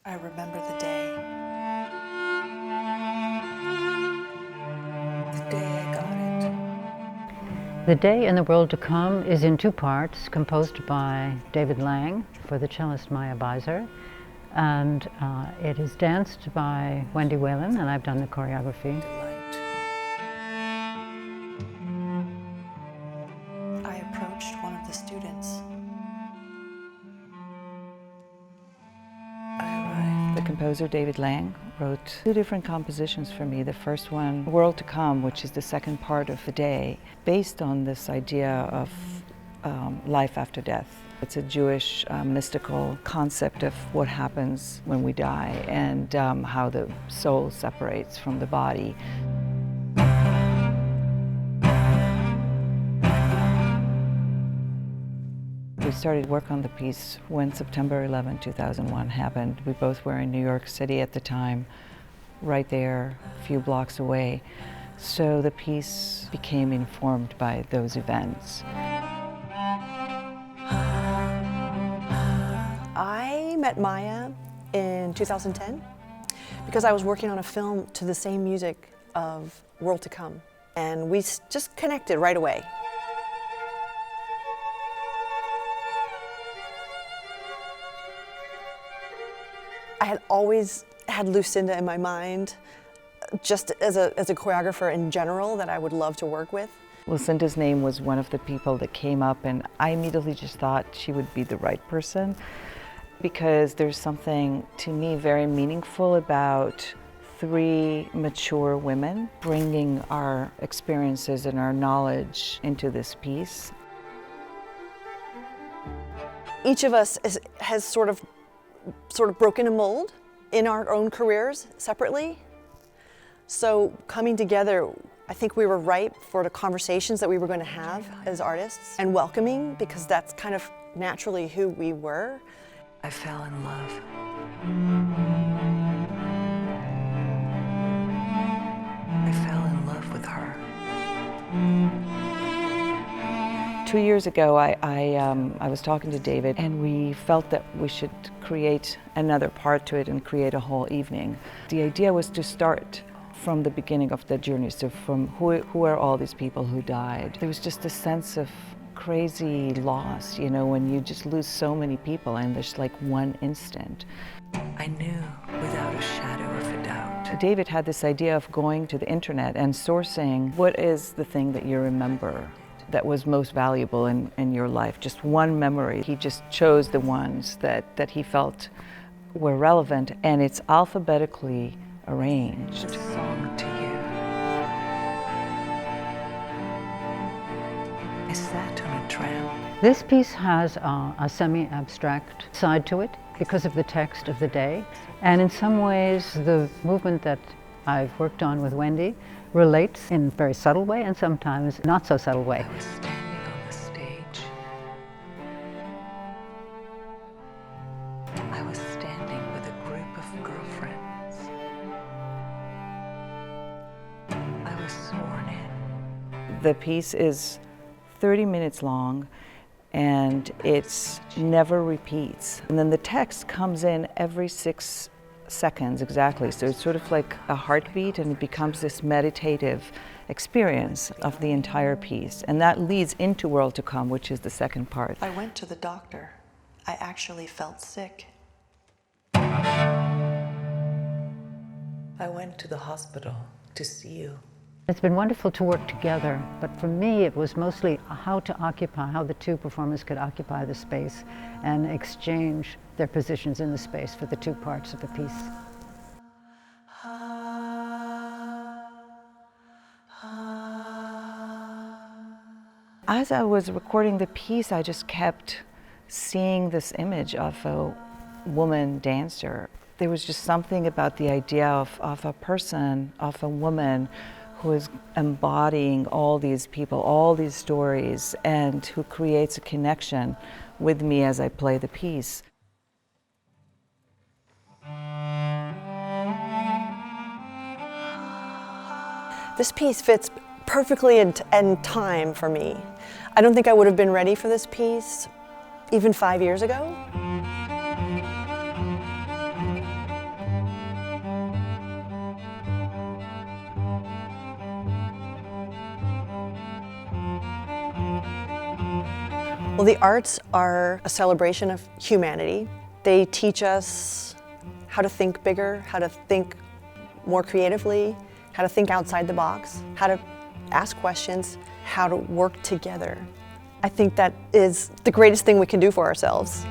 I remember the day. The day I got it. The Day in the World to Come is in two parts, composed by David Lang for the cellist Maya Beiser, and it is danced by Wendy Whelan, and I've done the choreography. I approached one of the students. I arrived. The composer David Lang wrote two different compositions for me. The first one, World to Come, which is the second part of the day, based on this idea of life after death. It's a Jewish mystical concept of what happens when we die and how the soul separates from the body. We started work on the piece when September 11, 2001 happened. We both were in New York City at the time, right there, a few blocks away. So the piece became informed by those events. I met Maya in 2010 because I was working on a film to the same music of World to Come, and we just connected right away. I had always had Lucinda in my mind, just as a choreographer in general that I would love to work with. Lucinda's name was one of the people that came up, and I immediately just thought she would be the right person, because there's something to me very meaningful about three mature women bringing our experiences and our knowledge into this piece. Each of us has sort of broken a mold in our own careers separately. So coming together, I think we were ripe for the conversations that we were going to have as artists, and welcoming, because that's kind of naturally who we were. I fell in love. I fell in love with her. 2 years ago, I was talking to David, and we felt that we should create another part to it and create a whole evening. The idea was to start from the beginning of the journey, so from who are all these people who died. There was just a sense of crazy loss, you know, when you just lose so many people in this like one instant. I knew without a shadow of a doubt. David had this idea of going to the internet and sourcing what is the thing that you remember that was most valuable in your life, just one memory. He just chose the ones that he felt were relevant, and it's alphabetically arranged. A song to you. I sat on a tram. This piece has a semi-abstract side to it because of the text of the day, and in some ways the movement that I've worked on with Wendy relates in a very subtle way and sometimes not so subtle way. I was standing on the stage. I was standing with a group of girlfriends. I was sworn in. The piece is 30 minutes long, and it never repeats. And then the text comes in every 6 seconds exactly, so it's sort of like a heartbeat, and it becomes this meditative experience of the entire piece. And that leads into World to Come, which is the second part. I went to the doctor. I actually felt sick. I went to the hospital to see you. It's been wonderful to work together, but for me it was mostly how the two performers could occupy the space and exchange their positions in the space for the two parts of the piece. As I was recording the piece, I just kept seeing this image of a woman dancer. There was just something about the idea of a person, of a woman, who is embodying all these people, all these stories, and who creates a connection with me as I play the piece. This piece fits perfectly in time for me. I don't think I would have been ready for this piece even 5 years ago. Well, the arts are a celebration of humanity. They teach us how to think bigger, how to think more creatively, how to think outside the box, how to ask questions, how to work together. I think that is the greatest thing we can do for ourselves.